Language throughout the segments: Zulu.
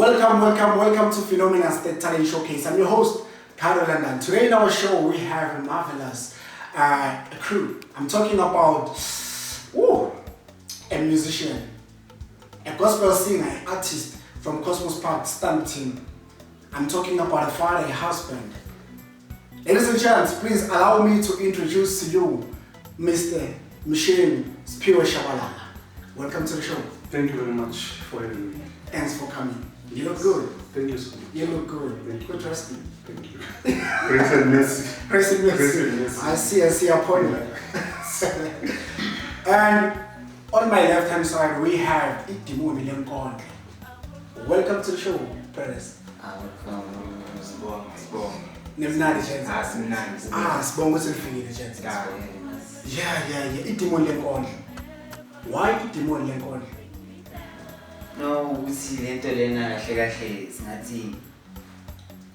Welcome to Phenomena's The Talent Showcase. I'm your host, Carol London. Today in our show, we have a marvelous crew. I'm talking about a musician, a gospel singer, an artist from Cosmos Park Stamp Team. I'm talking about a father, a husband. Ladies and gents, please allow me to introduce to you Mr. Michelle Spiro Shabalala. Welcome to the show. Thank you very much for having me. Thanks for coming. You look good. Thank you so much. You look good. Thank you. Good dressed. Thank you. Grace and mercy. Grace and mercy. Grace and mercy. I see a point. And on my left hand side, we have Idimoni Lenkondle. Welcome to the show, brothers. Nemnadi gents. Sibonga ukuthi gents. Yeah. Idimoni Lenkondle. Why Idimoni Lenkondle? No, ukuthi lento lena kahle singathi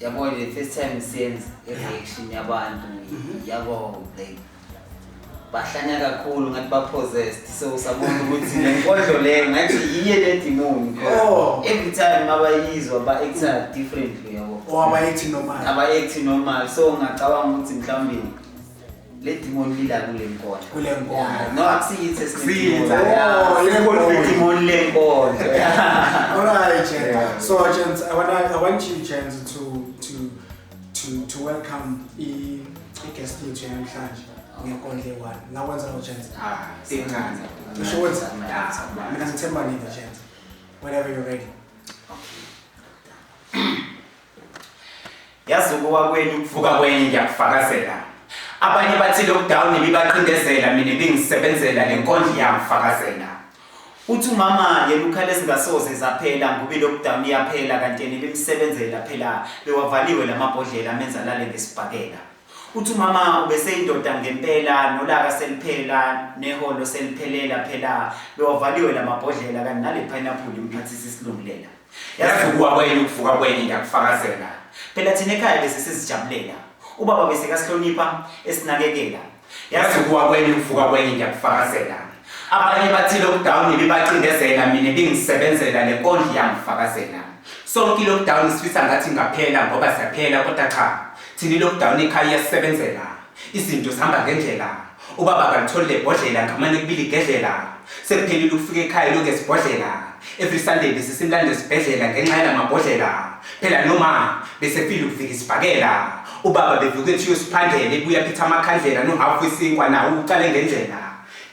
yabo the first time sense reaction yabantu yabo like bahlanya kakhulu ngathi ba possessed, so sabona ukuthi lenkondlo le ngathi yiye le demon. Every time abayizwa ba act differently yabo. Aba act normal. So ngacabanga ukuthi mhlawumbe le demon lila kule nkondlo. No, akusiyithi esinye. Demon le nkondlo. Alright, gents. So gents, I want you gents to welcome the guest yethu namhlanje ngenkondlo one. Nawenza lo gents. Singani. Usho wenza. Mina ngithemba nini gents. Whenever you're ready. Yazukuwa kwenu kuvuka kwenye ngiyakufakazela. Abanye bathi lockdown ibibaqindezela mina bengisebenzela lenkondlo yamfakazela. Uthi umama yena ukhale singasoze zaphela ngoba lockdown iyaphela kanti yena bemsebenzela phela bewavaliwe lamabhodlela amenza lale ngesibhakela. Uthi umama ubeseyindoda ngempela nolaka seliphela neholo seliphelela phela bewavaliwe lamabhodlela kanti nale pineapple imphathisa isilungulela. Yazukuwa kwenu kuvuka kwenye ngiyakufakazela. Phela thina ekhaya bese sizijabulela. Ubaba bese kasihlonipha esinakekela. Yazukuwa kwenu kuvuka kwenye ngiyakufakazela. Abanye bathi lockdown ibibaqindezela mina bengisebenzela lenkondlo yamfakazela. Sonke lockdown sifisa ngathi ngaphela ngoba siyaphela kodwa cha. Thina lockdown ekhaya iyasebenzela. Izinto zihamba ngendlela. Ubaba kalithole lebhodlela ngamane kubili igedlela. Sekuphelile ukufika ekhaya lokho esibhodlela. Every Sunday besisimlanda esibhedlela ngenxa yamabhodlela. Phela noma besefile ukufika isibhakela. Ubaba bevuke ethi uyosiphandela ebuya phetha amakhandlela nohafu isinkwa nawo uqale ngendlela.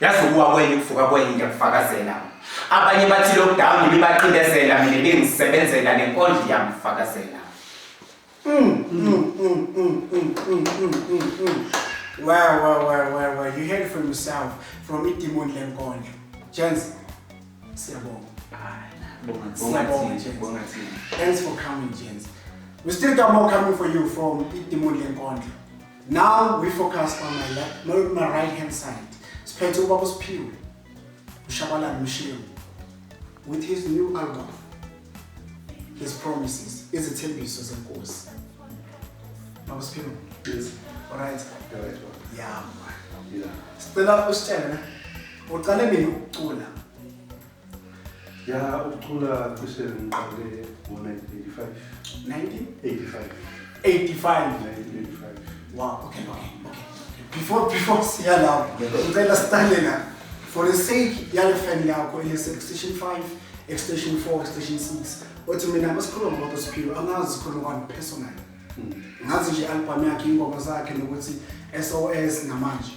Yazukuwa kwenye kuvuka kwenye ngiyakufakazela. Abanye bathi lockdown ibibaqindezela mina bengisebenzela lenkondlo yamfakazela. Wow. You heard it from yourself, from Idimoni Lenkondle. Gents, siyabonga. Thanks for coming, gents. We still got more coming for you from Idimoni Lenkondle. Now we focus on my right hand side. Sphethe ubaba Spiro Shabalala Michelle with his new album, his promises, izithembiso zenkosi. Baba Spiro. Yes. Alright. Right. Yeah. Yeah. Sicela usitshele uqale nini ukucula? Yeah, ukucula cishe ngiqale ngo-1985. 1985. 1985. Wow. Okay. Before siya lapho, ngicela siqale la. For the sake yale family yakho Extension 5, Extension 4, Extension 6. Othi mina masikhuluma ngoba Spiro angazi sikhuluma ngani personal. Ngazi nje album yakhe ingoma zakhe nokuthi SOS namanje.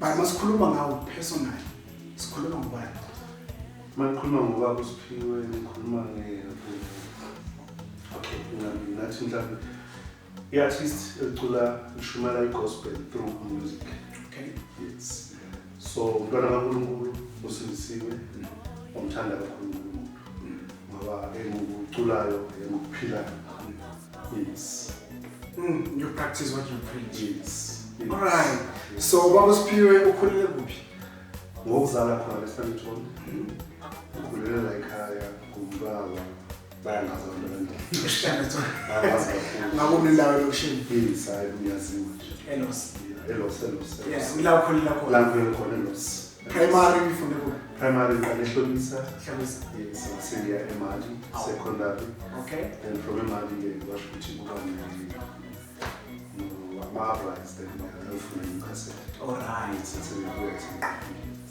But masikhuluma ngawo personal. Sikhuluma ngobani? Makhuluma ngobaba uSphiwe, ngikhuluma okay, ngathi mhlawumbe i-artist ecula ishumela i-gospel through music. Okay. Yes. So umntwana kaNkulunkulu usindisiwe umthanda kakhulu uNkulunkulu ngoba enguculayo engukuphilayo. Yes. You practice what you preach. Yes. Alright. So Baba Spiro ukhulele kuphi? Ngokuzala khona eSandton. Ukhulela la ekhaya kumbaba bayangazi abantu eSandton. Bayangazi kakhulu. Ngakho indawo lokushini. Yes, hayi uyaziwa nje. Elos. Elos. Yes, ngila ukhulela khona. La khona Elos. Primary from the book. Primary Alehlomisa, Hlabisa. yes, Senior Emadi, secondary. Okay. Then from Emadi, I was putting on Marvels, then Elfman Cassette. Alright. It's a works.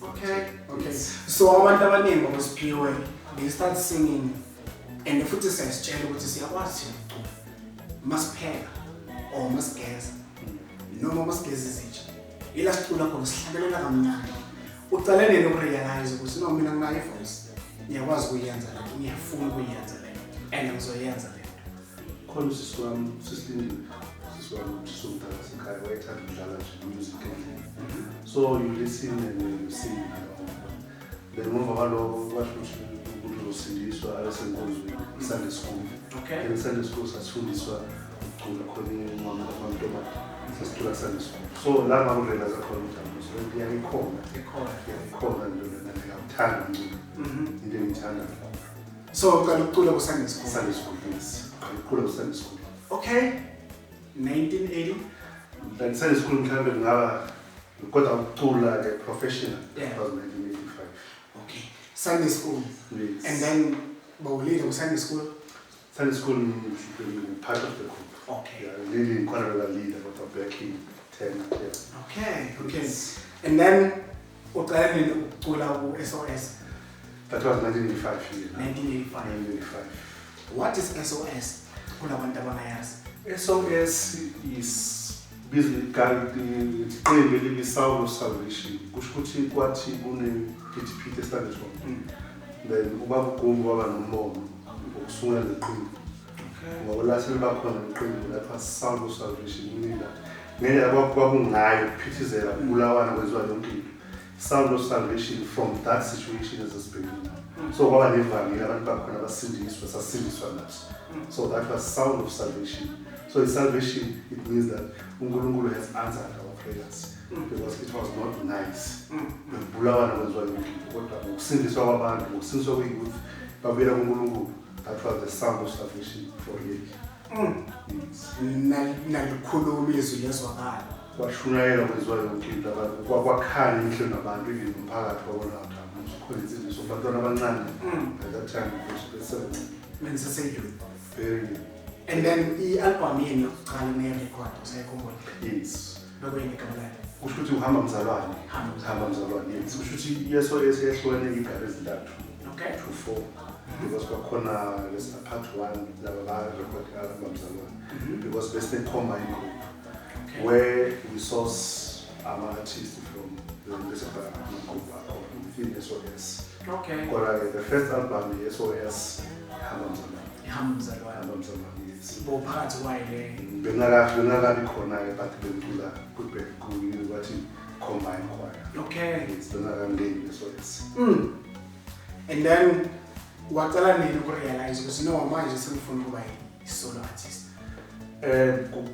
Okay. Okay. So abantu abaningi abasiphiwe they start singing and the futhi sesitshela ukuthi siyakwazi masipheka or masigeza noma masigeza izitsha ila sicula khona sihlabelela kamnandi ucale nini ukurealize ukuthi no mina nginayo voice ngiyakwazi ukuyenza lapho ngiyafuna ukuyenza lento and ngizoyenza lento khona sisiwami sisilindile sisiwami somdala sekhaya wayethanda ukudlala nje music endlini so you listen and you sing then ngemva kwalokho kwasho ukuthi umuntu uzosindiswa abesenkonzweni Sunday school. Okay. In Sunday school sasifundiswa ukucula khona amantombazane sasicula Sunday school so la ngakurealize khona ukuthi so iyayikhona lona ngiyawuthanda into engiyithanda so uqala ukucula ku Sunday school. Sunday school yes ngicula ku Sunday school Okay. 1980. Like Sunday school mhlambe ngaba kodwa ukucula ke professional Yeah. was 1985 Okay. Sunday school. yes. And then bawulile ku Sunday school. Sunday school part of the group Okay. yeah really quite a leader but I'm back in 10 yeah. Okay. Okay. And then uqala nini ukucula ku SOS? That was 1985 year 1985. 1985 What is SOS? Kulabantu abangayazi. SOS is basically iqembu elibisound of salvation kusho ukuthi kwathi kune-PTP esitande sona then ubaba uGumbu waba nombono wokusungula le qembu ngoba la selibakhona iqembu lapha Sound of Salvation inina ngendlela kwakungayo ukuphithizela ukulawana kwenziwa yonke into Sound of Salvation from that situation as esibhekile so kwaba nevangeli abantu bakhona basindiswa sasindiswa nathi so that was Sound of Salvation. So in salvation, it means that uNkulunkulu has answered our prayers because it was not nice. Bulawana kwenziwa yonke into kodwa ukusindiswa kwabantu ukusindiswa kweyouth babuyela kuNkulunkulu that was the Sound of Salvation for years. Nalikhuluma izwi lezwakala. Kwashunayela kwenziwa yonke into abantu kwakhanya inhle nabantu nomphakathi wabona ukuthi khona insindiso abantwana abancane at that time Mensaseyouth. very And then i-album yenu yokuqala ne-record usayikhumbula? yes. Bekuyini igama layo? Kusho ukuthi uhamba mzalwane. Hamba Mzalwane. Yes. Kusho ukuthi iSOS yehlukene igaba ezintathu. Okay. To 4. Because kwakhona lesa part 1 laba ba-record Hamba Mzalwane. Because bese combine group. Okay. Where we source artists from the group within SOS. Okay. Kodwa the first album SOS Hamba Mzalwane. Hamba Mzalwane. Hamba Mzalwane. Yes. Bophakathi kwayo le. Bengakabi khona but bengicula bathi combine choir. Okay. It's the Narangeni SOS. And then waqala nini ukurealize ukuthi no manje sengifuna ukuba i-solo artist?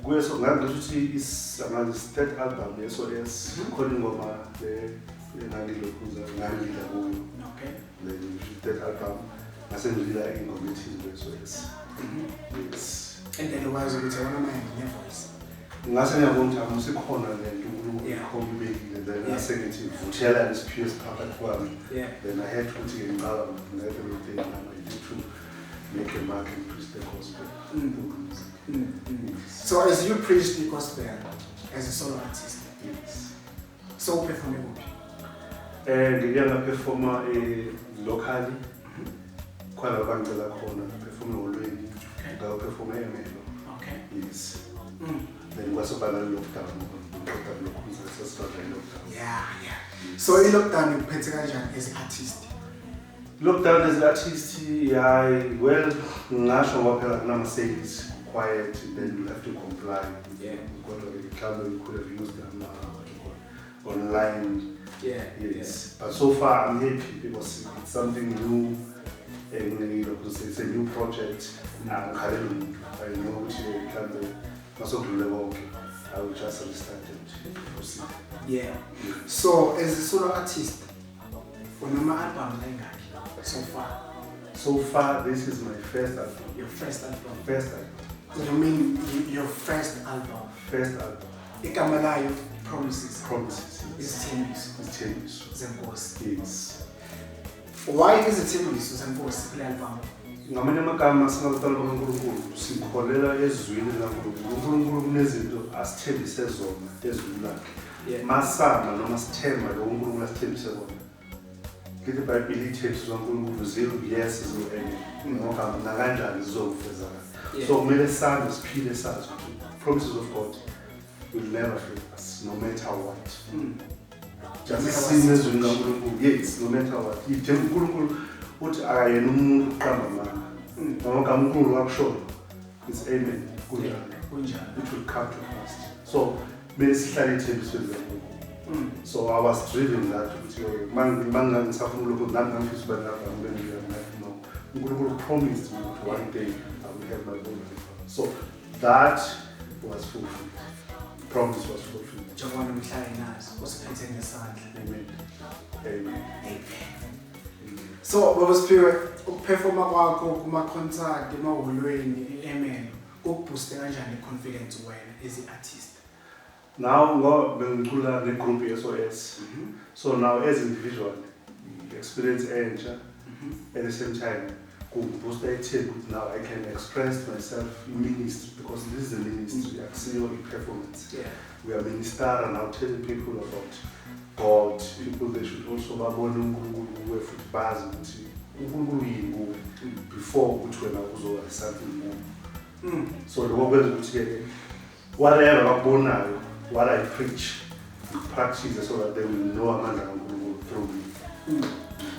Kuyeso ngathi is another third album SOS khona ingoma engangilokhuza ngangidla kuyo. Okay. Then third album ngasengidlila ingoma ethi SOS. Yes. And then ukwazi ukuthi wena manje ne-voice. Ngase ngiyabona ukuthi akusikhona lento uNkulunkulu Yeah. ekhomibekile then Yeah. asengithi vuthela lesiphiwo esiphakathi kwami. Yeah. Then I had to ngicala everything I did to make a mark and preach the gospel. So as you preach the gospel as a solo artist, Yes. so perform kuphi? Ngike ngaperforma locally. Khona bangicela khona perform eholweni. Ngaperforma eMelo. Okay. Yes. Then kwasobala lockdown ngoba lokhuza sesifaka lockdown. Yeah. So i-lockdown ikuphethe kanjani as an artist? Lockdown as an artist, well, ngasho ngoba phela kunama-sales quiet, then you have to comply. Yeah. Because you could have used them online. Yeah. Yes. But so far I'm happy because it's something new. It's a new project. I know which I will just restart and proceed. Yeah. So as a solo artist, unama-album ayingaki so far? So far, this is my first album. Your first album? First album. So you mean your first album? First album. igama layo Promises. Promises. Izithembiso zenkosi. Yes. Why izithembiso zenkosi kule album? Ngamanye amagama singabatala bakaNkulunkulu sikholela ezwini laNkulunkulu. uNkulunkulu kunezinto asithembise zona ezwini lakhe. Masama noma sithemba lo uNkulunkulu asithembise zona. Lithi iBhayibheli ithethi zikaNkulunkulu zero yes zero amen. Ngokho nakanjani zizofezana. So kumele sami siphile sazi ukuthi promises of God will never fail us no matter what. Just sing ezwini laNkulunkulu. Yes, no matter what. Yithe uNkulunkulu uthi akayena umuntu uqamba amanga. Ngakho uNkulunkulu wakusho it's amen. Kunjani. It will come to pass. So besihlala ithembisweni laNkulunkulu. So I was driven that ukuthi manga ngisafuna lokho nami ngifisa ukuba lapha ngibene no. uNkulunkulu promised me that one day I will have my own life. So that was fulfilled. The promise was fulfilled. Njengoba nomhlanje nazo usiphethe ngesandla. Amen. Amen. So Baba Spirit, ukuperforma kwakho kuma concert emahholweni eML ukubooste kanjani confidence wena as an artist? Now ngicula negroup SOS. So now as an individual experience entsha at the same time boost now I can express myself in ministry because this is a ministry. I see your performance. We are minister now telling people about God. People they should also babona uNkulunkulu futhi bazi ukuthi uNkulunkulu yini before ukuthi wena uzoba something more. So the kwenza ukuthi whatever bakubonayo what I preach practice so that they will know amandla kaNkulunkulu through me.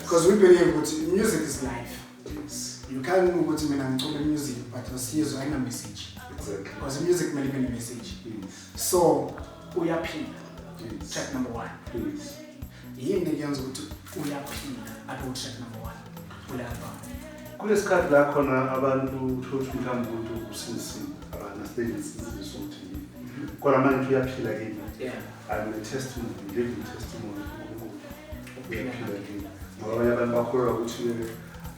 Because we believe that music is life. Yes. You can't know what mina ngicula music but usiyezwa ayina message. Exactly. Because music mele ibe message. Yes. So uyaphila. Yes. Track number 1. Yes. Yini ngiyenza ukuthi uyaphila abo track number 1. Kule album. Kulesikhathi la khona abantu uthola mhlawumbe umuntu usinsini abana stages izothi kodwa manje uyaphila kimi. I'm a testimony, living testimony. Uyaphila kimi. Ngoba abantu bakholwa ukuthi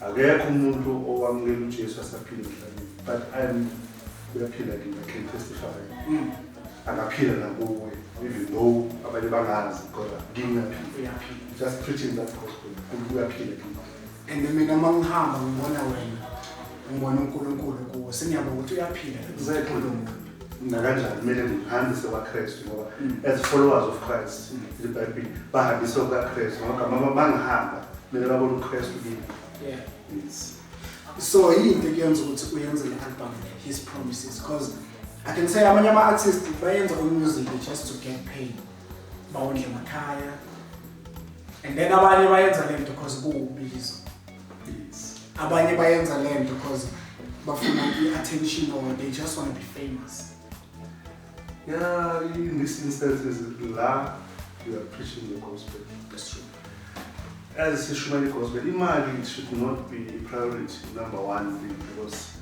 akekho umuntu owamukela uJesu asaphila emhlabeni. But uyaphila kimi, I can testify. Akaphila nakuwe even though abanye bangazi kodwa kimi uyaphila. Just preaching that gospel. Uyaphila kimi. And mina mangihamba ngibona wena ngibona uNkulunkulu kuwo sengiyabona ukuthi uyaphila uNkulunkulu nakanjani kumele ngihambise kwaKristu ngoba as followers of Christ iBhayibheli bahambise kwaKristu ngoba mama bangihamba kumele babone uKristu kimi. Yes. So yinto kuyenza ukuthi uyenze le album His Promises because I can say amanye ama artists bayenza music just to get paid bawondle emakhaya and then abanye bayenza lento because kuwubizo. Abanye bayenza lento because bafuna i-attention or they just want to be famous. Yeah, in this instance is la we are preaching the gospel. That's true. As a Shumani gospel, imagine it should not be priority number one thing because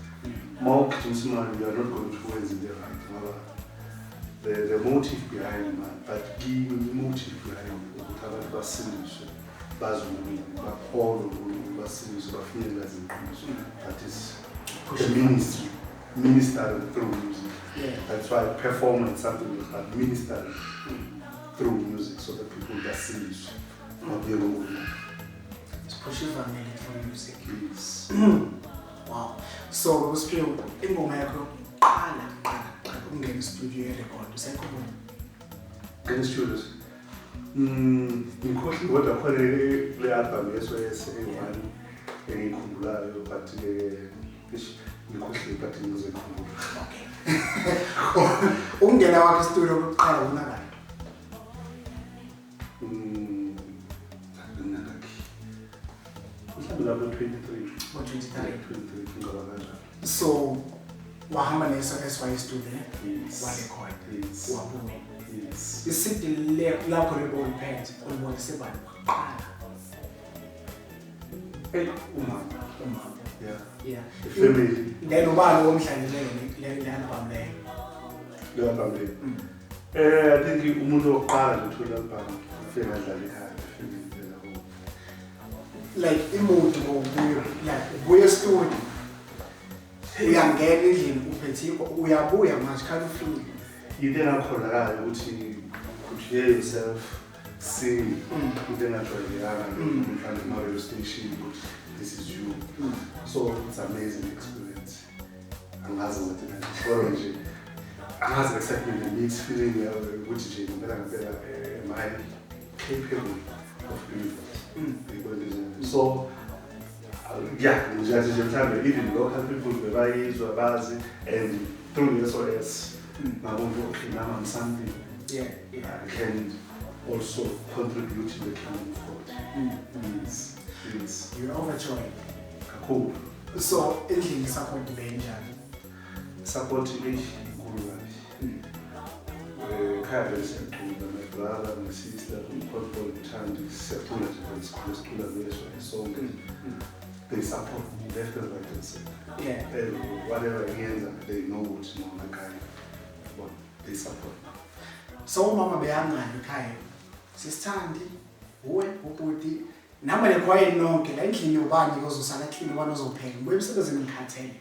more Christmas we are not going to win in the right. The motive behind man, but the motive behind ukuthi basindiswe bazulu bakholo basindiswe bafinyelele izinto. That is the ministry, ministering through music. That's why performance something like that, ministering through music so that people basindiswe. It's pushing family through music. Yes. Wow. So uSphiwe ingoma yakho qala ungena studio record usekhona. Ngene studio. Ngikhohle kodwa khona le album SOS e1 engikhumbulayo but ngikhohle but ngizokhumbula. Okay. Ungena wakho studio ukuqala unakala. Mhlawumbe 23 ngaba kanjalo. So wahamba neSOS wayestudio Yes. warecord Yes. wabuye. Yes. Isithi lapho loliphethe ulibona sebani qala. Umama. Yeah. The family. Then ubani omhlangeleyo le album leyo. Le album leyo. I think umuntu oqala nje le album ufike ngadlala ekhaya family phela. Like imood ngobuye like ubuye studio. Uyangena endlini uphethe uyabuya manje khali ufile. into engakholakala ukuthi could hear yourself sing into engajwayelekanga mhlawumbe kuma-radio station ukuthi this is you. So it's an amazing experience. Angazi ngathi kodwa nje angazi excitement mixed feeling ukuthi nje ngempela am I capable of doing that. So yeah, even local people bebayizwa bazi and through SOS ngabona okay now I'm something I can also contribute to the kingdom of God. Yes. You're overjoyed. Cool. So endlini support benjani? Support inkulu kabi. Ekhaya besiyacula, my brother, my sister, umkhonto Thandi siyacula nje sicula ngeSOS sonke. They support me left and right and center. Yeah. Whatever I they know what you know the kind, but they support me. So umama beyancane ekhaya. Sisithandi, uwe, ubhuti, nami lekwaye nonke la endlini yobani kozosala clean ubani ozopheka. Mbuye emsebenzini ngikhathele.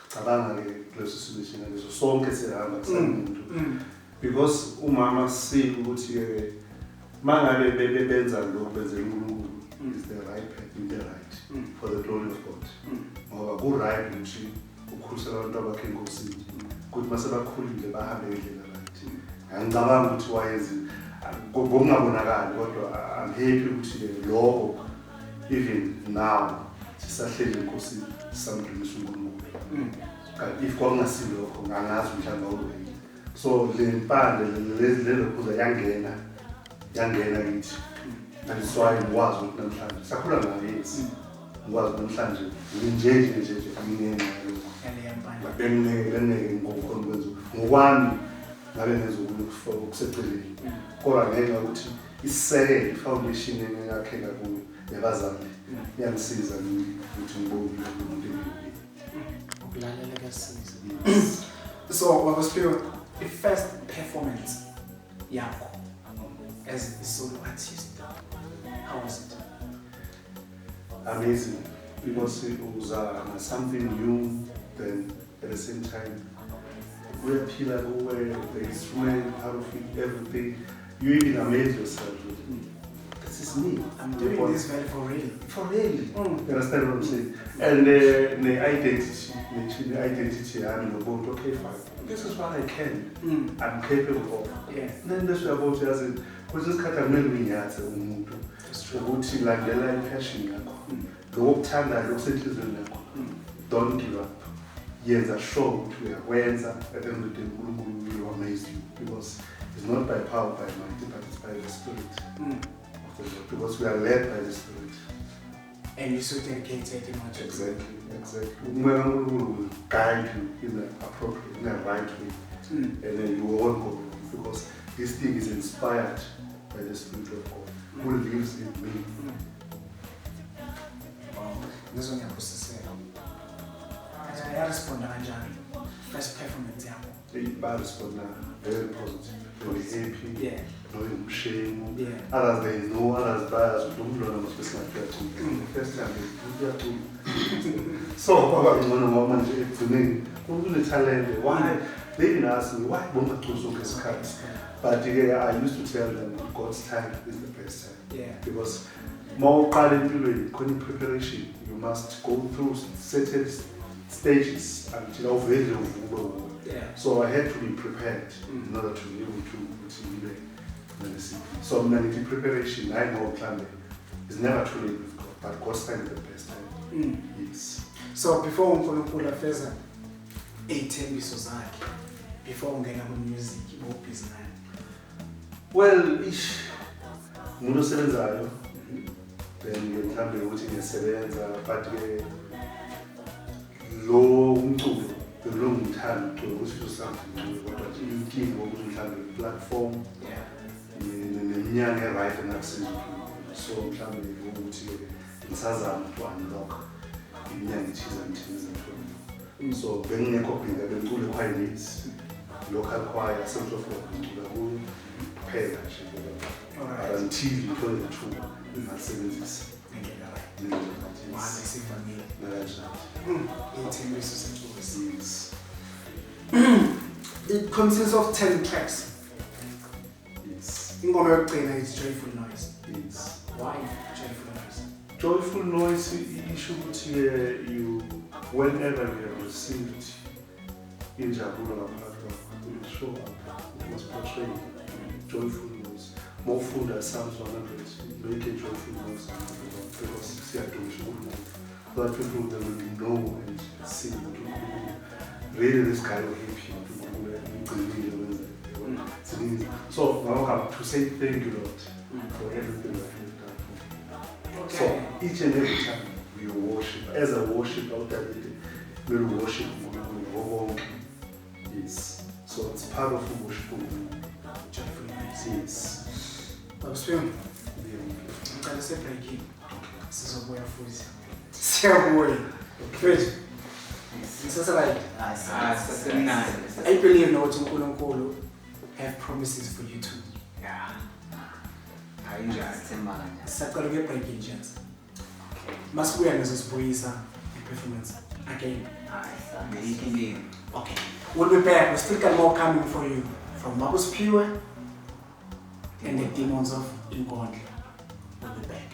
Cabanga ke leso situation leso sonke sihamba kusamuntu. Because umama sike ukuthi ke mangabe bebenza lokho benze uNkulunkulu is the right path, in the right for the glory of God. Ngoba ku right ukuthi ukhulisela abantu abakhe enkosini. Kuthi mase bakhulile bahambe endlela right. Ngicabanga ukuthi wayenzi ngokungabonakali kodwa I'm happy ukuthi lokho even now sisahleli enkosini samdumisa uNkulunkulu. Kanti if kwakungasilokho ngangazi mhlawumbe awubeyi. So le mpande lelo kuza yangena kithi. And so I ngikwazi ukuthi namhlanje sakhula ngayo yes. Ngikwazi namhlanje nje ngingena bengeke ngokukhona kwenza ngokwami ngabe ngezokufa ukuseceleni. Kodwa ngenxa ukuthi isekele foundation engakheka kuyo yabazali iyangisiza ukuthi ngibone umuntu engiyini. Ukulalela kuyasiza. So wakusphiwe the first performance yakho as a solo artist. How was it? Amazing, because it was something new. Then at the same time, we're pillar over the instrument, how to fit everything. You even amaze yourself. This is me. I'm doing this very for real. For real. You understand what I'm saying? And the identity, I'm about okay, fine. This is what I can. I'm capable of. Yeah. Then this is about just because this cut I'm not doing it. Ukuthi landela impassion yakho lokuthanda lokusetshenziswa yakho don't give up yenza sure ukuthi uyakwenza at the end of the day uNkulunkulu will amaze you because it's not by power by might but it's by the spirit of the Lord because we are led by the spirit and you're so dedicated in what you do. Exactly uNkulunkulu will guide you in the appropriate in the right way and then you won't go wrong because this thing is inspired by the spirit of God who lives in me. This one you're processing. I respond kanjani first performance yakho. I respond very positive, very happy. Yeah. No shame. Yeah. Others they know, others bias. Don't learn about special the first time they do. So, Baba, one of my man, to me, who do the talent? Why? They even ask me why Bonga Tuso gets cut. But yeah, I used to tell them God's time is the best time. Yeah. Because more preparation, you must go through certain stages until very. Yeah. So I had to be prepared in order to be able to live. So many preparation, I know climbing is never too late with God, but God's time is the best time. Yes. So before uNkulunkulu afeza ithembiso zakhe, before ungena ku music, ubhizi nayo. Well, umuntu osebenzayo then ngiyamhlambe ukuthi ngiyasebenza but ke lo umculo lo ngithanda ukuthi usho something kodwa nje inkinga ukuthi mhlambe platform neminyaka right nakusiza so mhlambe ukuthi ngisazama to unlock iminyaka ethize so bengekho bhinga bengicule choir needs local choir central for ngicula kuyo kuphela nje until ngithole ithuba ngasebenzisa It consists of 10 tracks. Yes. Ingoma yokugcina is Joyful Noise. Yes. Why Joyful Noise? Joyful noise isho ukuthi you whenever you have received injabulo ngaphakathi kwakho, you show up, you must portray joyful noise. Mawufunda Psalms 100, make a joyful noise because siyadusha uNkulunkulu. So that people they will know and see uNkulunkulu. Really this guy will help you uNkulunkulu ugcinile. So now to say thank you Lord for everything that you've done for me. Okay. So each and every time we worship, as a worship out there, we worship God. Yes. So it's part of the worship. Joyful Noise. Yes. Babuswini. Ngicela sebreak. Sizobuya futhi. Siyabuya. Mfethu. Sisasalight. Sasemnandi. I believe ukuthi uNkulunkulu have promises for you too. Yeah. Ayinjani. Semanga. Sisaqala ukubreak nje. Masibuya nazo sibuyisa i-performance again. Indeed. Okay. We'll be back. We still got more coming for you from Marcus Pure and the Demons of Ingondle. We'll be back.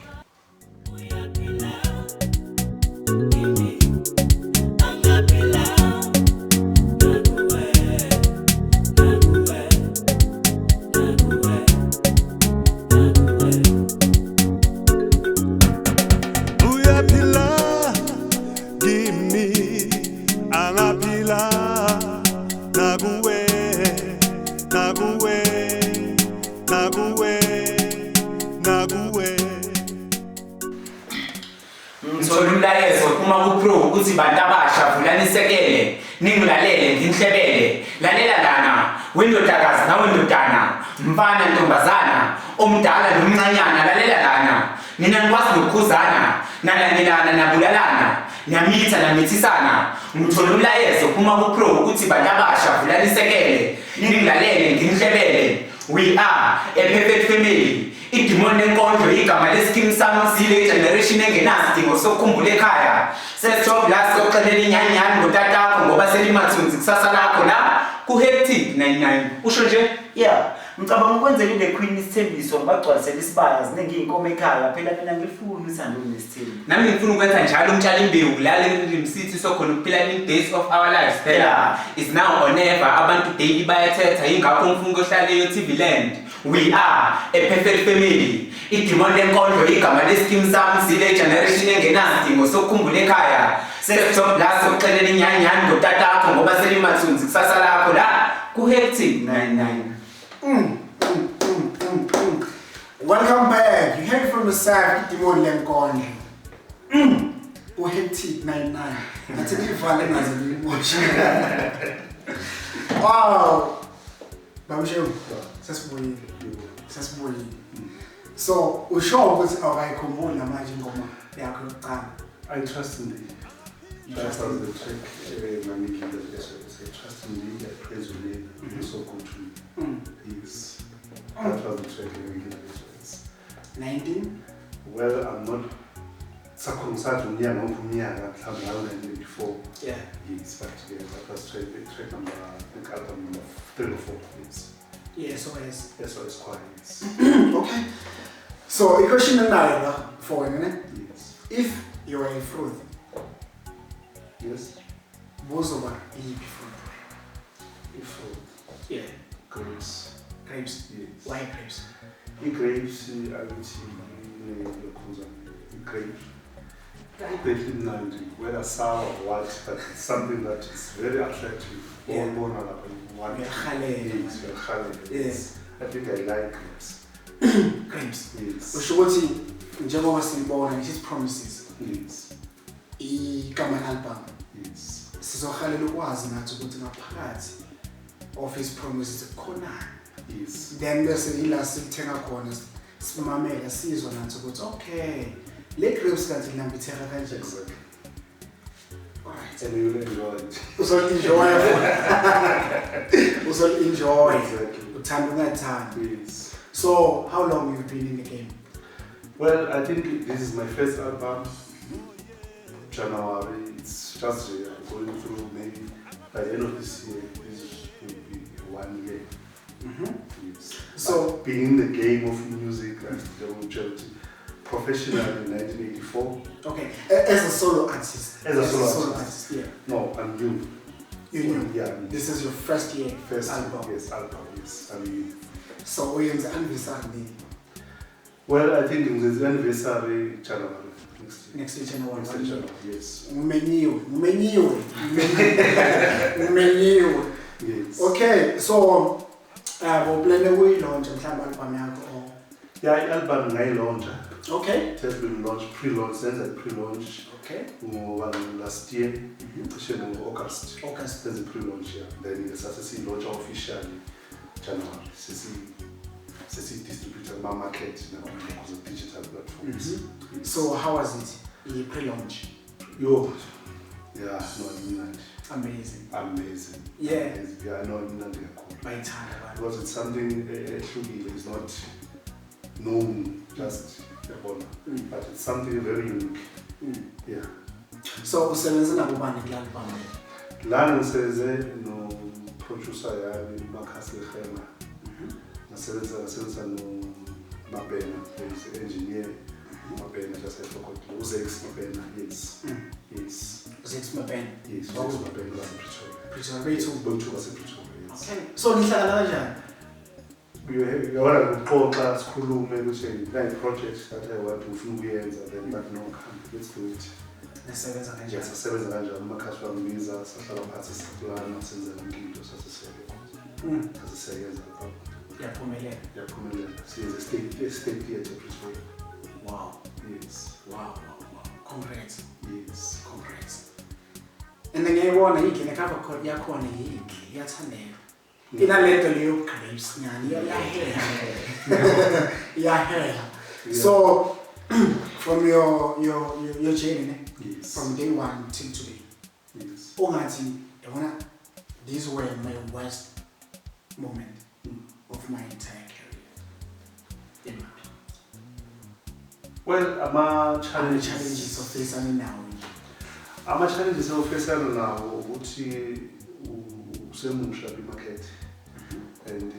Ngithola umlayezo uma kupro ukuthi bantu abasha vulanisekele ningilalele nginhlebele lalela lana wendodakazi nawendodana mfana ntombazana omdala nomncanyana lalela lana mina ngikwazi ukukhuzana nalandelana nabulalana nyamitha namithisana ngithola umlayezo uma kupro ukuthi bantu abasha vulanisekele ningilalele nginhlebele we are a perfect family. Idimoni enkondlo igama leskim sami sile generation engenasidingo sokukhumbula ekhaya. Sesithob la soxelela inyanyani ngotatakho ngoba selimathunzi kusasa lakho la ku-hectic 99. Usho nje? Yeah. Ngicabanga ukwenzela ile queen isithembiso ngibagcwalisela isibaya ziningi inkomo ekhaya phela mina ngifuna usando nesithembu. Nami ngifuna ukwenza njalo umtshali imbewu la lemsithi sokhona ukuphila in days of our lives. Phela is now or never abantu daily bayathetha ingakho ngifuna ukuhlala TV land. We are a perfect family. Idimoni enkondlo igama leskim sami sile generation engenasidingo sokukhumbula ekhaya. Sesithob la soxelela inyanyani ngotatakho ngoba selimathunzi kusasa lakho la ku-hectic 99. Welcome back. You heard from the side, Demon Lenkon. Hectic 99. That's a different emotion. Wow. Babusho, sasibuyile. So, usho ukuthi awayikhumbuli namanje ingoma yakho yokuqala. I trust in thee. That was the track, Mamiki, that I trust in thee, I praise your name, you're so good to me. Yes. That was the track, Mamiki, that 19? well, I'm not circumcised before. Yeah. Yes, but yeah, that was track number, I think album number 3 or 4. Yes. Yeah, SOS. SOS Choir, yes. Okay. So, a question for a minute. Yes. If you are a fruit, Yes. Bozoba is fruit. Fruit. Yeah. Grapes. Grapes. Yes. Why grapes? Grapes, I would see grapes. Grapes in Nandi, whether sour or what, but it's something that is very attractive. Yeah. Yes. I think I like grapes. Grapes. Yes. Ushukuthi njengoba sibona his promises. Yes. Igama album. Yes. Sizohalela ukwazi nathi ukuthi ngaphakathi of his promises khona. Yes. Then bese ila sithenga khona simamela sizwa nathi ukuthi okay le grapes kanti linambitheka kanje. Exactly. Alright. And you will enjoy it. Uzol enjoy. Uzol enjoy. Exactly. Uthanda ungathanda. Yes. So how long have you been in the game? Well, I think this is my first album. January. It's just going through maybe by the end of this year. This will be being in the game of music, professionally in 1984. Okay, as a solo artist. As a solo artist. Yeah. No, I'm new. You knew? Yeah. This is your first year album. Yes, album. Yes, I mean. So we in the anniversary. Well, I think in the anniversary January next year January. Next year, yes. Umeniwe. Yes. Okay, so we'll plan a way launch and time album yakho. Yeah, album launch. Okay. It has been launched, pre-launch, pre-launch. Okay. Last year, in August. August. There's a pre-launch, yeah. Then it's a launch officially January. It's distributed by market because of digital platforms. Mm-hmm. So how was it? The pre-launch? Yo, yeah, no, amazing. Yeah. Amazing. Yeah, no, by time. Because it's something it's not known just but it's something very unique. Yeah. So usebenza nabobani kula album? La ngisebenze no producer yami Makhasi Khema. Ngasebenza no Mabena, the engineer Mabena, just I forgot. Uzex Mabena, yes. Yes. Uzex Mabena. Yes, Uzex Mabena was Pretoria. Pretoria was Pretoria. Yes. Okay. So nihlala kanjani? Uyabona ukuxoxa sikhulume ukuthi la project that I want to ufuna ukuyenza then but no come let's do it. Nasebenza kanjani? Sasebenza kanjani Makhasi wambiza sahlala phansi sihlala senza into sasisebenza. Sasisebenza yaphumelela. Siyenza state theatre Pretoria. Wow. Yes. Wow. Congrats. Yes. Congrats. And then ngiyayibona ingene cover code yakhona yinhle iyathandeka. Inalento leyo grapes nyani yaheha. So from your journey, yes. From day one till today. Yes. Ongathi yabona these were my worst moment of my entire career. Well, challenges of facing now. Challenges of facing now ukuthi usemusha market and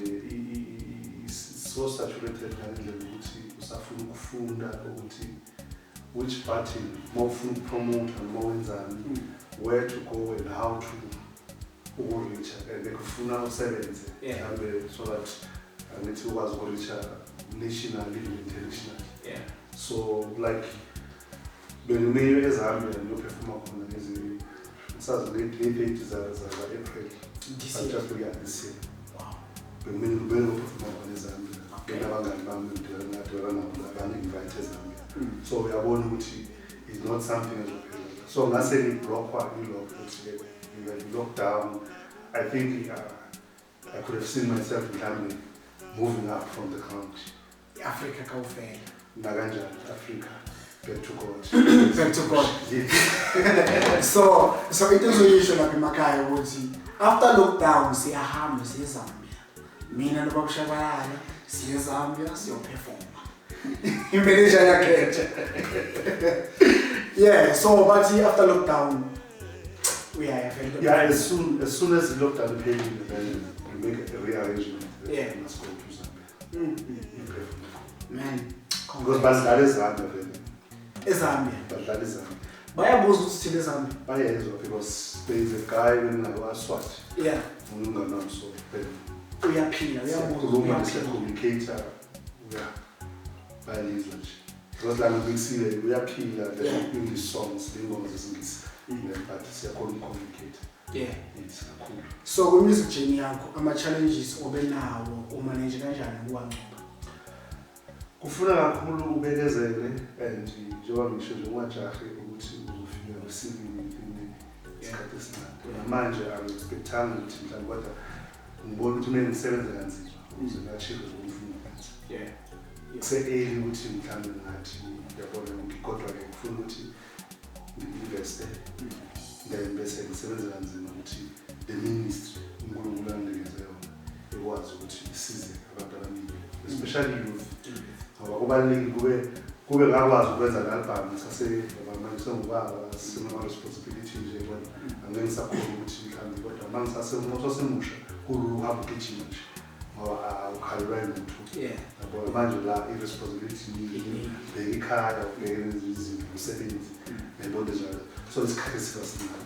it's so saturated ngale ukuthi usafuna ukufunda ukuthi which party more promote and more wenzani, where to go and how to reach and bekufuna usebenze so that ngithi ukwazi ukureach national even international. Yeah. So like bengimeyo eZambia ngiyoperforma khona ngezi sazi late za April. This year. Wow. Bengimeyo performa khona eZambia. Benabangani bami ngidlala nabo abanye invite eZambia. So uyabona ukuthi it's not something ezophela. So ngase ngiblockwa ukuthi lockdown. I think I could have seen myself moving up from the country. Africa kawufela. Naganja, Africa, back to God. Back to God. Yes. So it is usual lapha emakhaya ukuthi after lockdown siyahamba siye Zambia. Mina nobabushabalala siye Zambia siyoperforma. Imbelisha yakhe. Yeah, so but after lockdown we are available. Yeah, as soon as the lockdown ended, then we make a rearrangement. Yeah. We must go to Zambia. Man. Because badlala eZambia vele. eZambia. Badlala eZambia. Bayabuza ukuthi thina eZambia. Bayezwa because there is a guy when Swat. Yeah. Unganam so then. Uyaphila, uyabuza. Communicator. Yeah. Bayalizwa nje. Because la ngibisile uyaphila the English songs ingoma zesingisi. But siyakhona communicate. Yeah. It's cool. So ku music journey yakho ama challenges obenawo umanage kanjani ukuwanqoba? Kufuna kakhulu ubekezele and njengoba ngisho nje ungajahi ukuthi uzofika kwisibini isikhathi esincane. Manje I'm ukuthi mhlawumbe kodwa ngibona ukuthi mina ngisebenza kanzima ukuze ngachieve ukufuna kanzi. Yeah. Early ukuthi mhlawumbe ngathi uyabona kodwa ke ngifuna ukuthi ngi-investe then bese ngisebenza kanzima ukuthi the ministry uNkulunkulu anginikeze yona ikwazi ukuthi isize abantu abaningi especially youth. Kubalulekile kube ngakwazi ukwenza album manje sengubaba sinama responsibility nje kodwa angeke ngisakhona ukuthi mhlawumbe kodwa manje sasemusha kulula uhamba ugijima nje awukhalelwa lutho. Yeah. Yabona manje la i-responsibility bheka ikhaya, ubheke izinto, umsebenzi, nento njalo. So isikhathi sikasimali.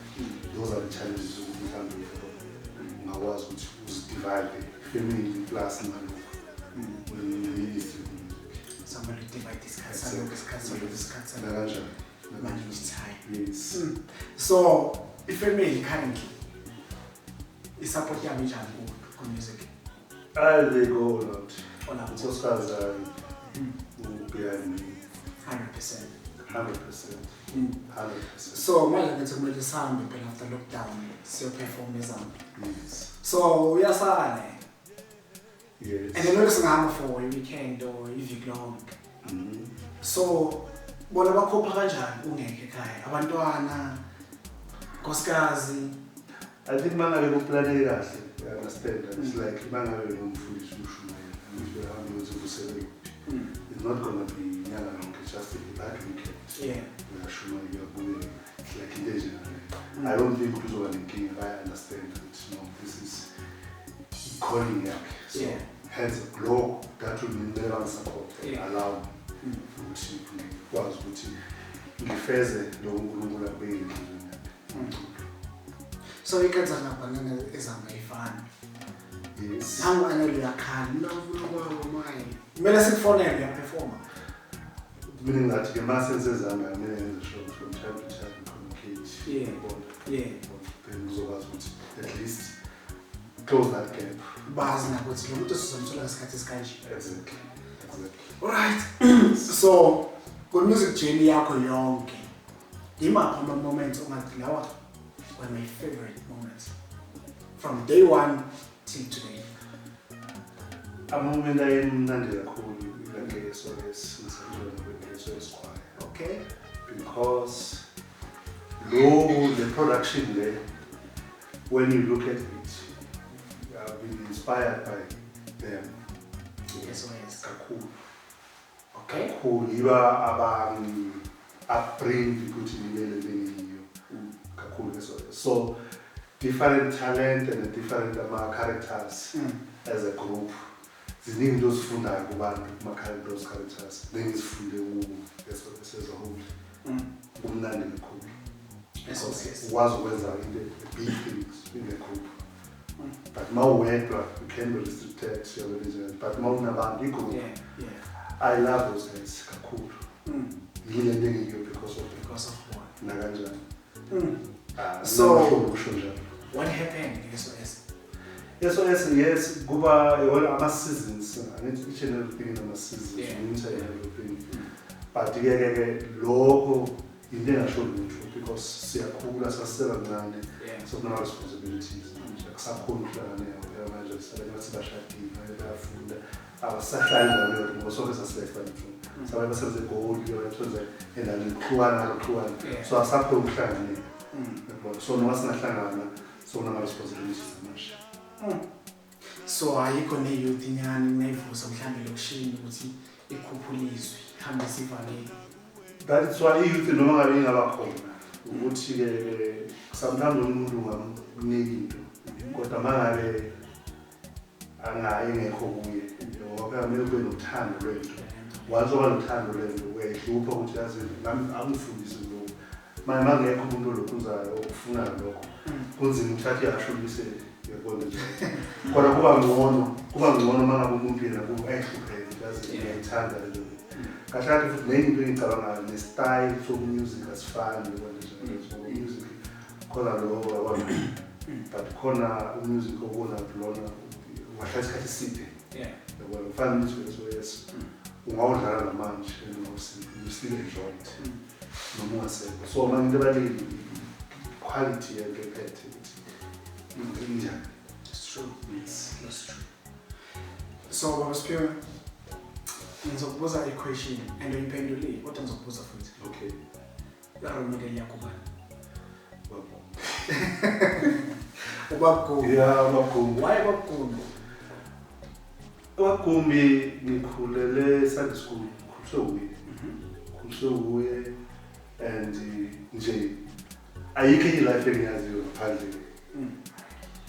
Those are the challenges ukuthi mhlawumbe ungakwazi ukuthi uzidivide family plus nalokho. Somebody divide this cut, Kanjani. manage time. Yes. So, ifamily currently support yami njani ku music? They go a lot. All out. Unkosikazi behind me. 100%. 100%. Mm. 100%. So, manje ngithi kumele sihambe phela after lockdown siyoperform ezami. Yes. So, uyasala. Yes. And I know singahamba for a weekend or iviki lonke. So, bona bakhupha kanjani ungekho ekhaya? Abantwana, nkosikazi. I think mangabe kuplaneke kahle, I understand that it's like mangabe ngumfundisi ushumayela, if you have to do something, it's not gonna be nyanga lonke, just that weekend. Yeah. Uyashuma uyabuya, it's like into enjalo. I don't think kuzoba nenkinga, I understand that no, this is calling yakhe. So Yeah. hence lokho that will never support, Yeah. allow me ukuthi ngikwazi ukuthi ngifeze lokho uNkulunkulu akubekile endleleni yakhe. So, ikwenza ngabana ezama ifana. Yes. Nangu anele yakhala, nafuna kwabo maye. Kumele sikufonele uyaperforma. Meaning that the masses ezami ngamele ngenze show from time to time, communicate. Yeah. Yeah. Then uzokwazi ukuthi at least close that gap. Bazi nakuthi lo muntu sizomthola ngesikhathi esikanje. Exactly. Alright. So, ku music journey yakho yonke. Imaphi ama moments ongathi lawa were my favorite moments from day one till today? Ama-moment ayemnandi kakhulu nge-SOS, ngisenjona kwe-SOS choir. Okay. Because the production there, when you look at it, you have been inspired by them. SOS. Kakhulu. Okay. Kakhulu yiba upbring ukuthi ngibele bengiyo. Kakhulu SOS. So different talent and different characters as a group. Ziningi into ozifundayo kubantu those characters. Nengizifunde SOS as a whole. Umnandi kakhulu. SOS. Ukwazi ukwenza big things in the group. But mawuwedwa, you can be restricted to your religion. But mawunabantu igroup. Yeah. I love those guys kakhulu. Yile nto engiyo because of what? nakanjani. So, ukusho njalo. what happened in SOS? SOS, yes, kuba ama-seasons, each and everything ama-seasons, winter and everything. But ke lokho into engasho lutho because siyakhula sasebancane, so kunama-responsibilities. Akusakhona ukuhlangana manje sabanye basebashadile bayafunda abasahlali ndawonye ngoba sonke sasilefa nje sabanye basenze eGoli bayenze endalini kuhlukana so asakhona ukuhlangana so noma singahlangana so kunama-responsibilities amasha. So ayikho ne-youth inyani neyivusa mhlawumbe lokushini ukuthi ikhuphulizwe ihambe sivale. That is why i-youth noma ngabe ingabakhona ukuthi-ke sometimes umuntu ungamnika into kodwa mangabe engekho kuye ngoba kumele kube nothando lwento. Once oba nothando lwento uyayihlupha ukuthi yazi angifundise lokho manje mangekho umuntu olokhuzayo okufunayo lokho kunzima ukuthatha iyashulise yabona nje kodwa kuba ngcono mangabe umuntu yena ayihlupheke yazi uyayithanda le nto kashati futhi nenye into engicabangayo ne-style somusic asifani yabona nje music khona lo yabona but khona umusic obona lona wahlala isikhathi eside yabona kufana ukuthi SOS ungawudlala namanje you still enjoy it noma ungasekho so manje into ebalulekile quality yangephethe ukuthi injani. It's true. Yes, that's true. So Baba Sphiwe, ngizokubuza i-question and uyiphendulile kodwa ngizokubuza futhi. Okay. Role model yakho bani? Ubaba Gumbi. Yeah, Ubaba Gumbi. Why Ubaba Gumbi? Ubaba Gumbi ngikhulele Sunday school, khuliswe uye and nje ayikho life engiyaziyo ngaphandle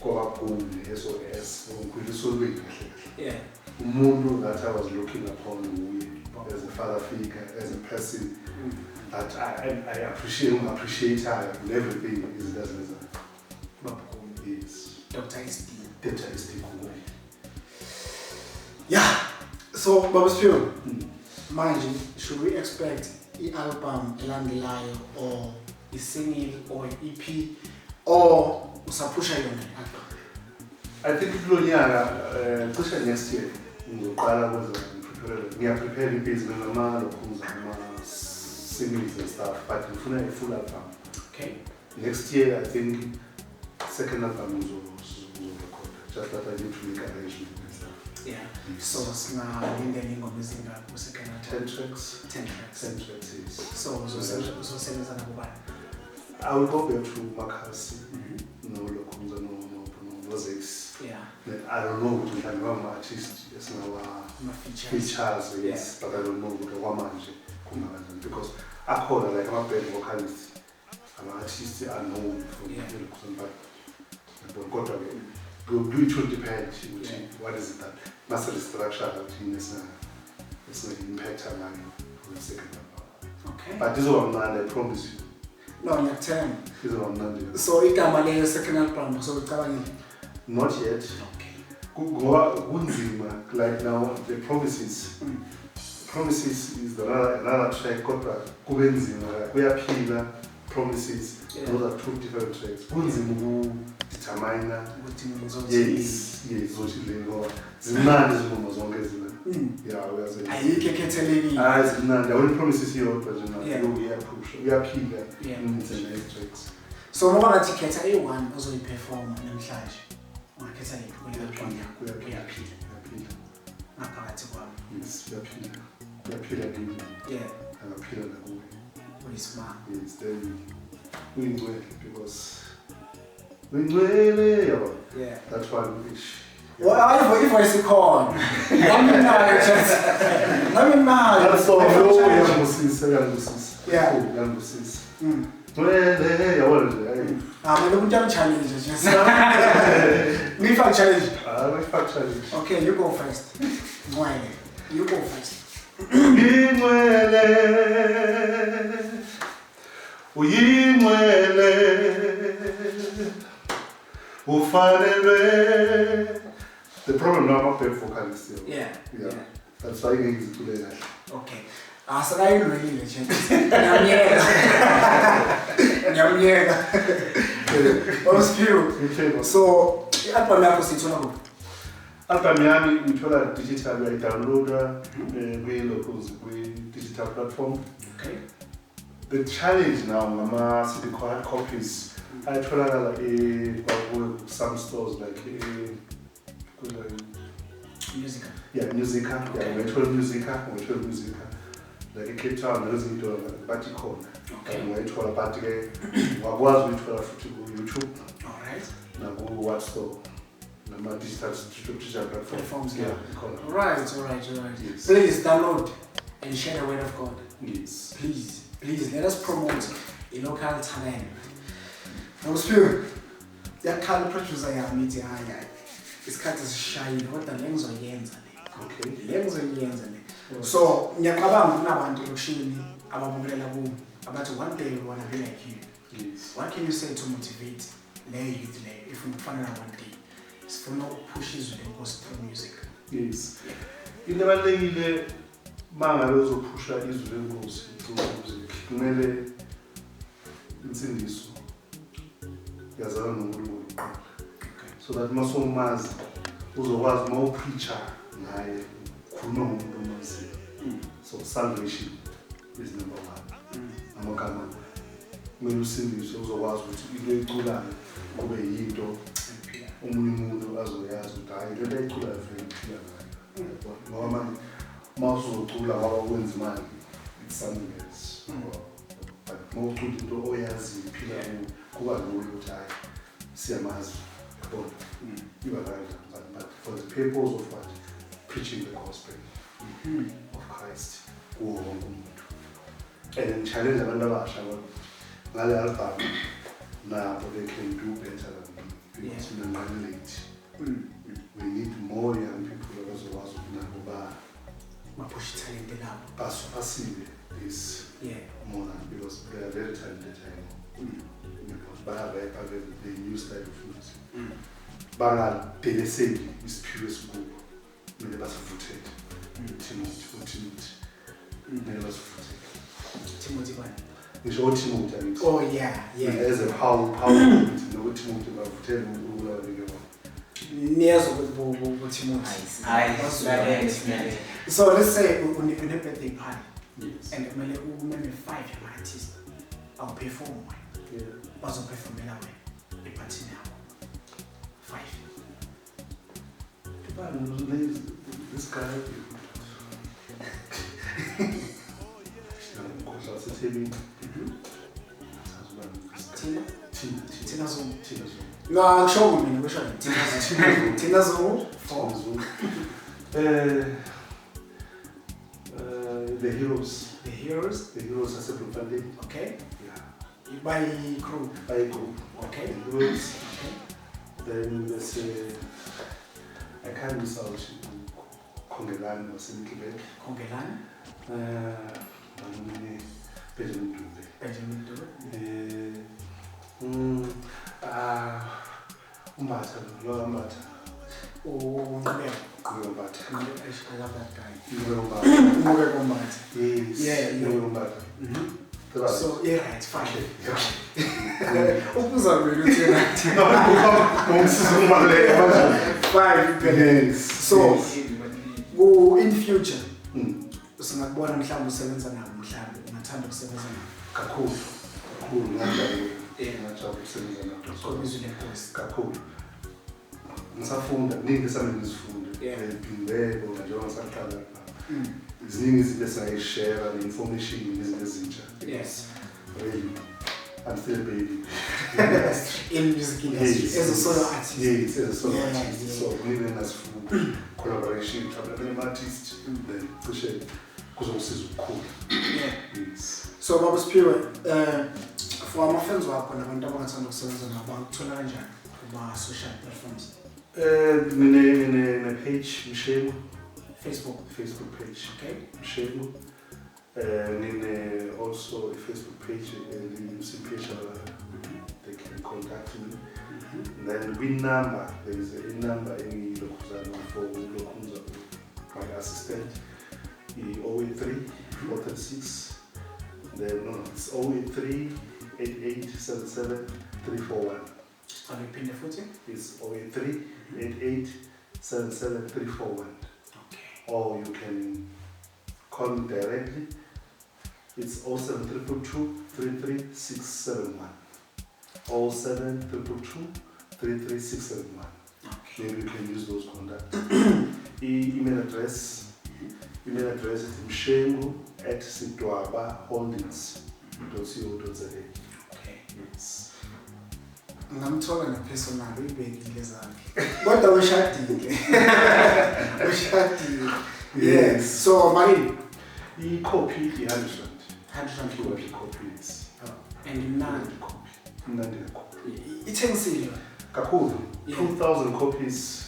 kwabagumbi SOS ngikhuliswa kahle. Yeah. Umuntu that I was looking upon as a father figure, as a person that I appreciate her and everything is does yes. Dr. SD. Dr. SD. Yeah. So Baba Spio, manje, should we expect the album elandelayo or a single or an EP or usapusha yona album? I think kulo nyaka cishe next year ngizoqala prepare ibhizinisi noma lokhu singles and stuff, but ngifuna a full album. Okay. Next year I think second album will record. Just that I need to make arrangements and stuff. Yeah. So singalindele ingoma ezingaki ku second album? 10 tracks. 10 tracks. 10 tracks, yes. So uzosebenza nabobani? I will go back to Makasi. No Lokunza, no Zex. Yeah. I don't know what we can do artist, yes, now features, yes, but I don't know what Wamanje because I call her like my band vocalist. I'm an artist I know from but got to do it will depend what is it that master structure that it's an impact on for the second album. Okay. But this one I promise you. No, not 10. This one so igama leyo second album so ucabangile? Not yet. Okay. Like now the Promises. Promises is another track. Kubenzima, Kuyaphila, Promises. Yeah. Those are two different tracks. Kunzima determine. Yes. Zimnandi zingoma zonke zina. Yeah, we are saying. Ayikho ekhethelekile. Zimnandi. When Promises iyodwa nje na Yeah. uyaphila. Yeah. The next tracks. So ngoba ngathi khetha A1 ozoyiperforma namhlanje. Ungakhetha yiphi kuyaphila. Ngaphakathi kwami. Yes, uyaphila kimi. Yeah. Angaphila nakuwe. Uyisimanga. Yes, then uyingcwele because uyingcwele yabo. Yeah. That's why we wish. Well, ivoice ikhona. Ngami nayo just. Ngami nayo. That's all. Yangusisa. Yeah. Yangusisa. Ngcwele yabo nje. Mina umuntu challenge just. Ngifaka challenge. Ngifaka challenge. Okay, you go first. Ngwele. You go first. Uyingcwele. Uyingcwele. Ufanelwe. The problem now I'm not paid vocalist here. Yeah. That's why you need to do that. Okay. Asakayilwelile nje. Ngiyamyeka. So, i-album yakho siyithola kuphi? Album yami ngithola digital uyayidownloada kwi-digital platform. Okay. The challenge now ngama-CD copies ayatholakala some stores like Musica. Yeah, Musica. Okay. Yeah, we Musica. Like Cape Town, nezinto bathi khona. Okay. Ngiyithola but ke wakwazi ukuthola futhi ku YouTube. All right. Naku WhatsApp. Nama digital Platforms. Yeah. All right. Yes. Please download and share the word of God. Yes. Please let us promote a local talent. Now, Spirit, yakhala producer yami ithi hayi isikhathi sishayile kodwa le ngizoyenza le. Okay. Le ngizoyenza le. So ngiyacabanga kunabantu lokushini ababukelela kubo abathi one day we want to be like you. Yes. What can you say to motivate le youth le if ufanele one day sifuna ukupush izwe lenkosi through music? Yes. Into ebalulekile mangabe uzophusha izwe lenkosi through music kumele insindiso yazana noNkulunkulu so that masomazi uzokwazi uma upreacher naye khuluma ngomuntu omaziyo. So salvation is number 1. Amagama kumele usindiswe uzokwazi ukuthi into eculayo kube yinto omunye umuntu azoyazi ukuthi hayi lento eculayo vele iphila ngayo. Ngoba manje mawuzocula waba wenza imali it's something else. But mawucula into oyazi iphila kuba lula ukuthi hayi siyamazi yabona iba right but for the purpose of what preaching the gospel of Christ kuwo wonke umuntu and challenge abantu abasha ngale album nabo they can do better than me because we're late. We need more young people abazokwazi ukuba push talent labo. Basuphasile this more than because they are very talented. Because they new style of music. Bangadeleseli isiphiwo esikubo. Mele basivuthele. Timothy. Mele basivuthele. Timothy bani? Ngisho Timothy angithi. Oh yeah. As a power no Timothy bavuthele ukula ngeke. Nezo bo Timothy. So let's say on a birthday party. Yes. And maybe 5 artists I'll perform one. Yeah. Bazoperform la wena eparty now. 5. This guy Tina Zoom. No, I'm sure women. Which one? Tina Zoom. 4. The Heroes. The Heroes. The Heroes are separate. Okay. Yeah. You buy crew. By group. Okay. The Heroes. Okay. Then there's I can't miss out Kongelani or Sinkibe. Kongelani. Benjamin Dube. Umbatha, lo Umbatha. Oh, Umbatha. I love that guy. Umbatha. Yes. Yeah. Umbatha. So, right, fine. So, go in future. Singakubona mhlawumbe usebenza nabo mhlawumbe ungathanda ukusebenza nabo. Kakhulu ngathanda ukusebenza nabo. Komizwe lenkosi. Kakhulu. Ngisafunda ningi esamengizifunda. Ngibheke njengoba ngisaqala lapha. Ziningi izinto esingayishare ne-information nezinto ezintsha. Yes. Really. I'm still a baby. In music industry, as a solo artist. Yes, as a solo artist. Yeah. So we need a collaboration with an artist. Then push it. Because cool. Yeah. Yes. So Baba Spirit, for my friends who are going to about social platforms. My page, Mshemu. Facebook page. Okay. Mshemu. Also a Facebook page, they can contact me. Then win number, there is a number in for my assistant. 083 436. Then no, it's 083 8877 341. Can you pin the footing? It's 083 8877 341. Okay. Or you can call me directly. It's 07322 33671. 07322 33671. Okay. Maybe you can use those contacts. Email address is mshengu@sidwabaholdings.co.za. Okay. Yes. Ngamthola nepersonal uyibekile zakhe. Kodwa ushadile. Yes. So Marine, copy 100 rand. 100 copies. And none. Copy. Ithengisile. Kakhulu. 2,000 copies.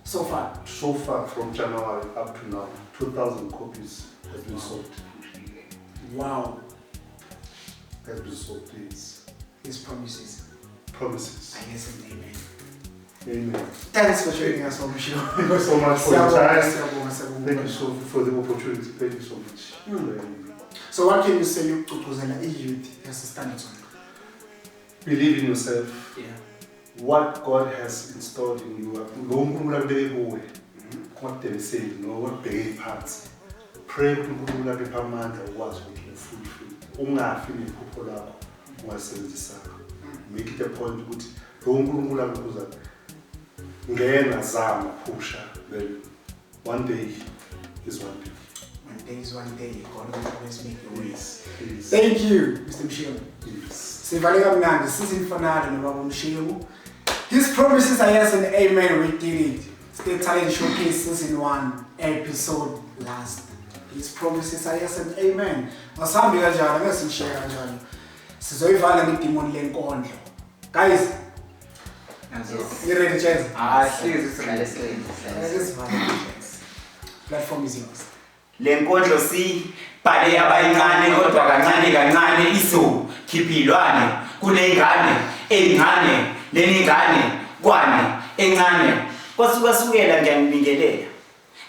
So far. So far from January up to now, 2,000 copies has been sold. Wow. Has been sold, yes. His promises. Promises. I guess and amen. Amen. Thanks for joining us on the show. Thank you so much for your time. Thank you so for the opportunity. Thank you so much. So what can you say you to present a youth as a standard? Believe in yourself. Yeah. What God has installed in you. What they say, what they parts. Pray to God to command the words with you fulfill. Ungafi nephupho lakho ungasebenzisa. Make it a point ukuthi lo uNkulunkulu akuza ngena zama phusha then one day is one day. One day is one day. God will always make a way. Yes. Thank you, Mr. Mshemu. Yes. Sivaleka mnandi season finale noBaba Mshemu. His promises are yes and amen. We did it. State Talent Showcase season 1 episode last. His promises are yes and amen. Masambi kanjalo ngesishare kanjalo. Sizoyivala ngedemon lenkondlo. Guys, You ready, Chance? Platform is yours. Le nkondlo sibhale abayincane kodwa kancane kancane izokhipilwane kunengane encane leningane kwane encane kwasukela ngiyangibingelela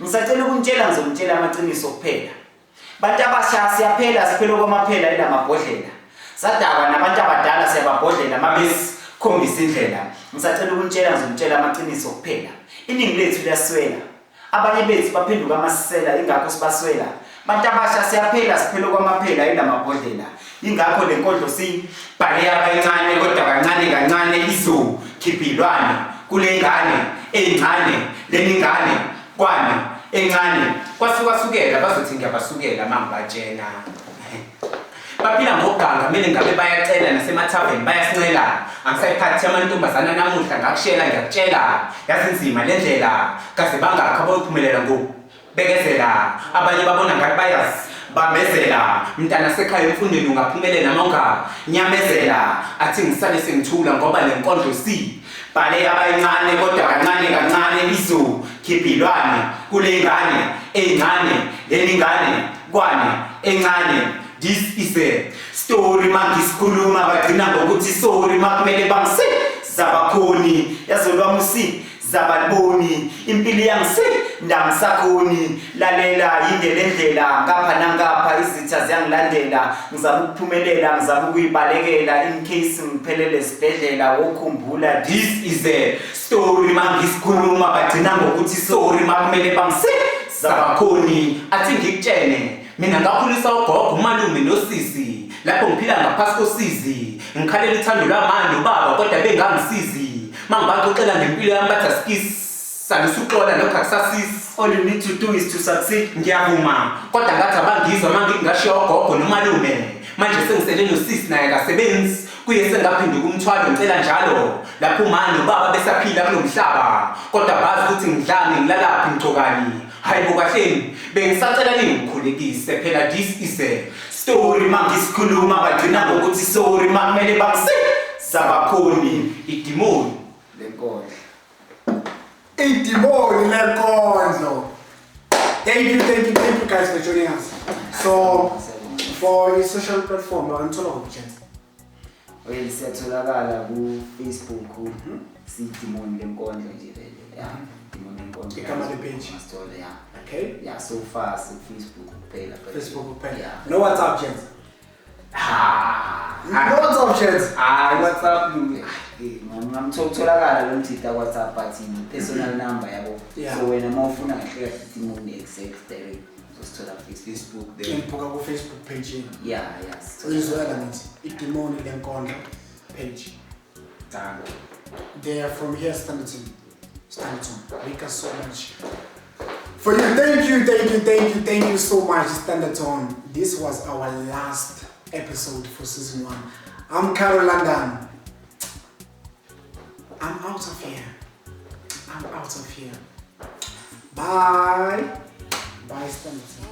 ngisacela ukunitshela ngizomtshela amaqiniso kuphela bantu abasha siyaphela siphela kwamaphela ela mabhodlela sadaba nabantu abadala siyababhodlela mabesi khombisa indlela ngisacela ukunitshela ngizomtshela amaqiniso kuphela iningi lethu liyaswela abanye bethu baphenduka amasisela ingakho sibaswela bantu abasha siyaphela siphela kwamaphela ela mabhodlela ingakho le nkondlo sibhale abayincane kodwa kancane kancane izokhipilwane kule ngane encane leningane kwane encane kwasukela bazothi ngiyabasukela mangibatshela baphila ngoganga kumele ngabe bayacela nasemathaveni bayasincela angisayiphathi amantombazana namuhla ngakushela ngiyakutshela yazinzima le ndlela kaze bangakho abayophumelela ngokubekezela abanye babona ngathi bayazi bamezela mntana sekhaya emfundweni ungaphumelela noma unganyamezela athi ngisale sengithula ngoba le nkondlo bhale abayincane kodwa kancane kancane izokhipilwane kule ngane encane leningane kwane encane. This is a story mangisikhuluma bagcina ngokuthi sorry makumele bangise zabakhoni yazolwa musi zabaliboni impilo yangise ndamsakhoni lalela yindele ndlela ngapha nangapha izitha ziyangilandela ngizama ukuphumelela ngizama ukuyibalekela in case ngiphelele esibhedlela wokhumbula this is a story mangisikhuluma bagcina ngokuthi sorry makumele bangise zabakhoni athi ngikutshene mina ngakhulisa ugogo umalume nosisi lapho ngiphila ngaphasi kosizi ngikhalela ithando lamanje ubaba kodwa bengangisizi mangibaxoxela ngempilo yami bathi asikisa nisuxola lokho akusasisi all you need to do is to succeed ngiyavuma kodwa ngathi abangizwa mangingashiya ugogo nomalume manje sengisele nosisi naye kasebenzi kuye sengaphinduka umthwalo ngicela njalo lapho umama nobaba besaphila kulomhlaba kodwa bazi ukuthi ngidlane ngilalaphi ngicokani hayibo kahleni bengisacela ningikhulekise phela this is a story mangisikhuluma bagcina ngokuthi sorry makumele bangise zabakhoni idimoni lenkondlo idimoni lenkondlo. Thank you guys for joining us. So for your social platform ngithola ngokujena well siyatholakala ku Facebook sidimoni lenkondlo nje vele Dimoni lenkondlo igama le page masithola okay so far Facebook kuphela kuphela no WhatsApp Jens no WhatsApp Jens WhatsApp ngamtholakala lo mthita WhatsApp but personal number yabo so wena mawufuna kahle kahle Dimoni exact direct uzosithola Facebook there impuka ku Facebook page yes uzozwela ngithi idimoni lenkondlo page they are from here Standerton. Thank you so much for you. Thank you so much, Standerton. This was our last episode for season 1. I'm Carol London. I'm out of here. Bye, Standerton.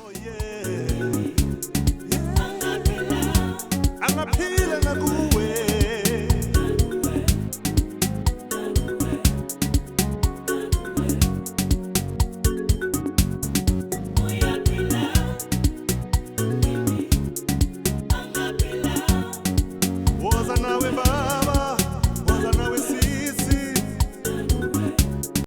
I'm a